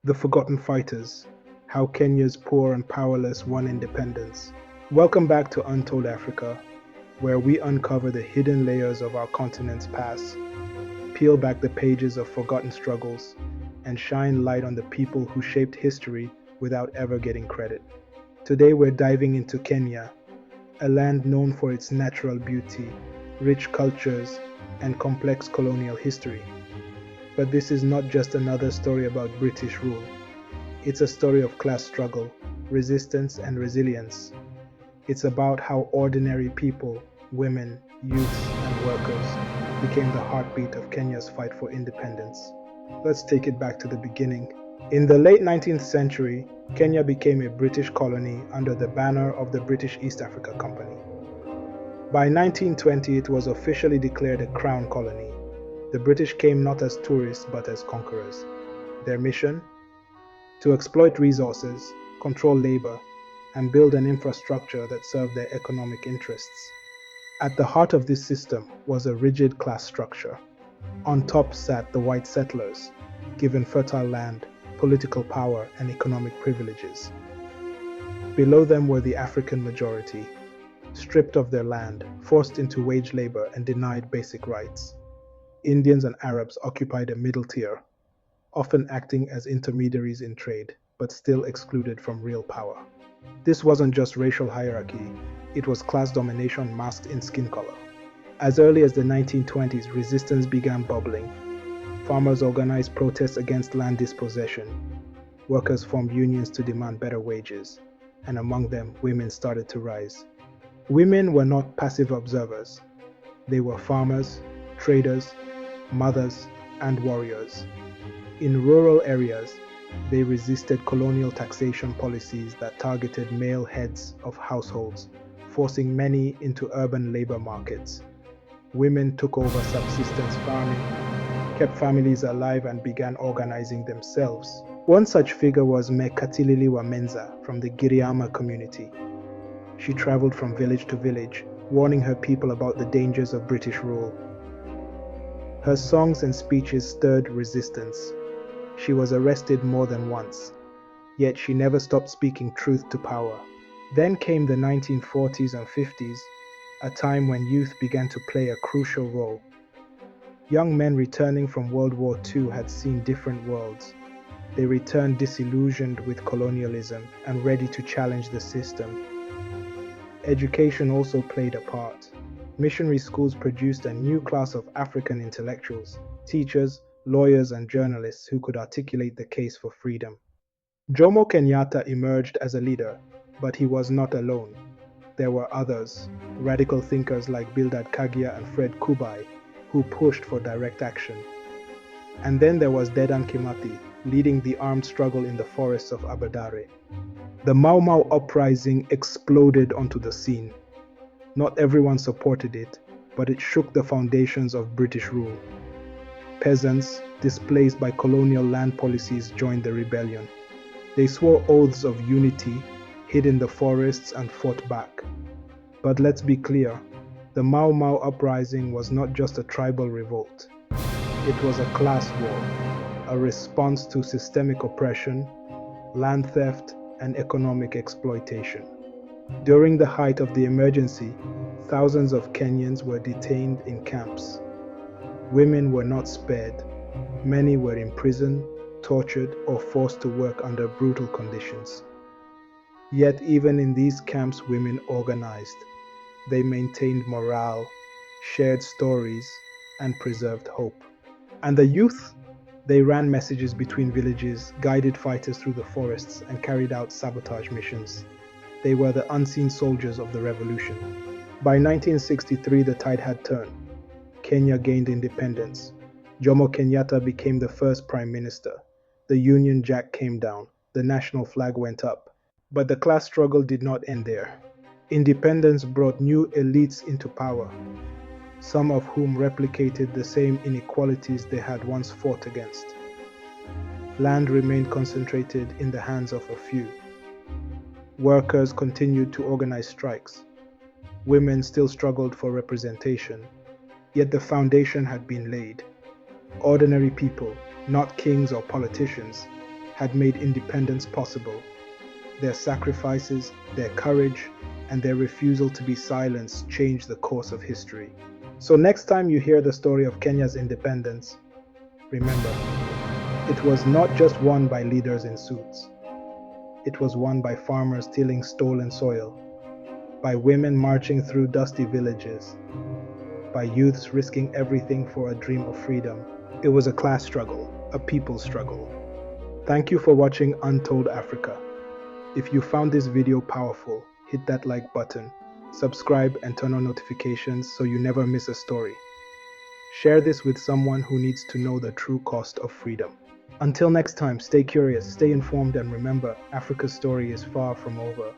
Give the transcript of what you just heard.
The Forgotten Fighters: How Kenya's Poor and Powerless Won Independence. Welcome back to Untold Africa, where we uncover the hidden layers of our continent's past, peel back the pages of forgotten struggles, and shine light on the people who shaped history without ever getting credit. Today we're diving into Kenya, a land known for its natural beauty, rich cultures, and complex colonial history. But this is not just another story about British rule. It's a story of class struggle, resistance, and resilience. It's about how ordinary people, women, youths, and workers became the heartbeat of Kenya's fight for independence. Let's take it back to the beginning. In the late 19th century, Kenya became a British colony under the banner of the British East Africa Company. By 1920, it was officially declared a crown colony. The British came not as tourists but as conquerors. Their mission? To exploit resources, control labor, and build an infrastructure that served their economic interests. At the heart of this system was a rigid class structure. On top sat the white settlers, given fertile land, political power, and economic privileges. Below them were the African majority, stripped of their land, forced into wage labor, and denied basic rights. Indians and Arabs occupied a middle tier, often acting as intermediaries in trade, but still excluded from real power. This wasn't just racial hierarchy, it was class domination masked in skin color. As early as the 1920s, resistance began bubbling. Farmers organized protests against land dispossession. Workers formed unions to demand better wages, and among them, women started to rise. Women were not passive observers. They were farmers, traders, mothers, and warriors. In rural areas, they resisted colonial taxation policies that targeted male heads of households, forcing many into urban labor markets. Women took over subsistence farming, kept families alive, and began organizing themselves. One such figure was Mekatilili Wamenza from the Giriama community. She traveled from village to village, warning her people about the dangers of British rule. Her songs and speeches stirred resistance. She was arrested more than once, yet she never stopped speaking truth to power. Then came the 1940s and 50s, a time when youth began to play a crucial role. Young men returning from World War II had seen different worlds. They returned disillusioned with colonialism and ready to challenge the system. Education also played a part. Missionary schools produced a new class of African intellectuals, teachers, lawyers, and journalists who could articulate the case for freedom. Jomo Kenyatta emerged as a leader, but he was not alone. There were others, radical thinkers like Bildad Kagia and Fred Kubai, who pushed for direct action. And then there was Dedan Kimathi, leading the armed struggle in the forests of Aberdare. The Mau Mau uprising exploded onto the scene. Not everyone supported it, but it shook the foundations of British rule. Peasants, displaced by colonial land policies, joined the rebellion. They swore oaths of unity, hid in the forests, and fought back. But let's be clear, the Mau Mau uprising was not just a tribal revolt. It was a class war, a response to systemic oppression, land theft, and economic exploitation. During the height of the emergency, thousands of Kenyans were detained in camps. Women were not spared. Many were imprisoned, tortured, or forced to work under brutal conditions. Yet even in these camps, women organized. They maintained morale, shared stories, and preserved hope. And the youth? They ran messages between villages, guided fighters through the forests, and carried out sabotage missions. They were the unseen soldiers of the revolution. By 1963, the tide had turned. Kenya gained independence. Jomo Kenyatta became the first prime minister. The Union Jack came down. The national flag went up. But the class struggle did not end there. Independence brought new elites into power, some of whom replicated the same inequalities they had once fought against. Land remained concentrated in the hands of a few. Workers continued to organize strikes. Women still struggled for representation, yet the foundation had been laid. Ordinary people, not kings or politicians, had made independence possible. Their sacrifices, their courage, and their refusal to be silenced changed the course of history. So next time you hear the story of Kenya's independence, remember, it was not just won by leaders in suits. It was won by farmers tilling stolen soil, by women marching through dusty villages, by youths risking everything for a dream of freedom. It was a class struggle, a people struggle. Thank you for watching Untold Africa. If you found this video powerful, hit that like button, subscribe and turn on notifications so you never miss a story. Share this with someone who needs to know the true cost of freedom. Until next time, stay curious, stay informed, and remember, Africa's story is far from over.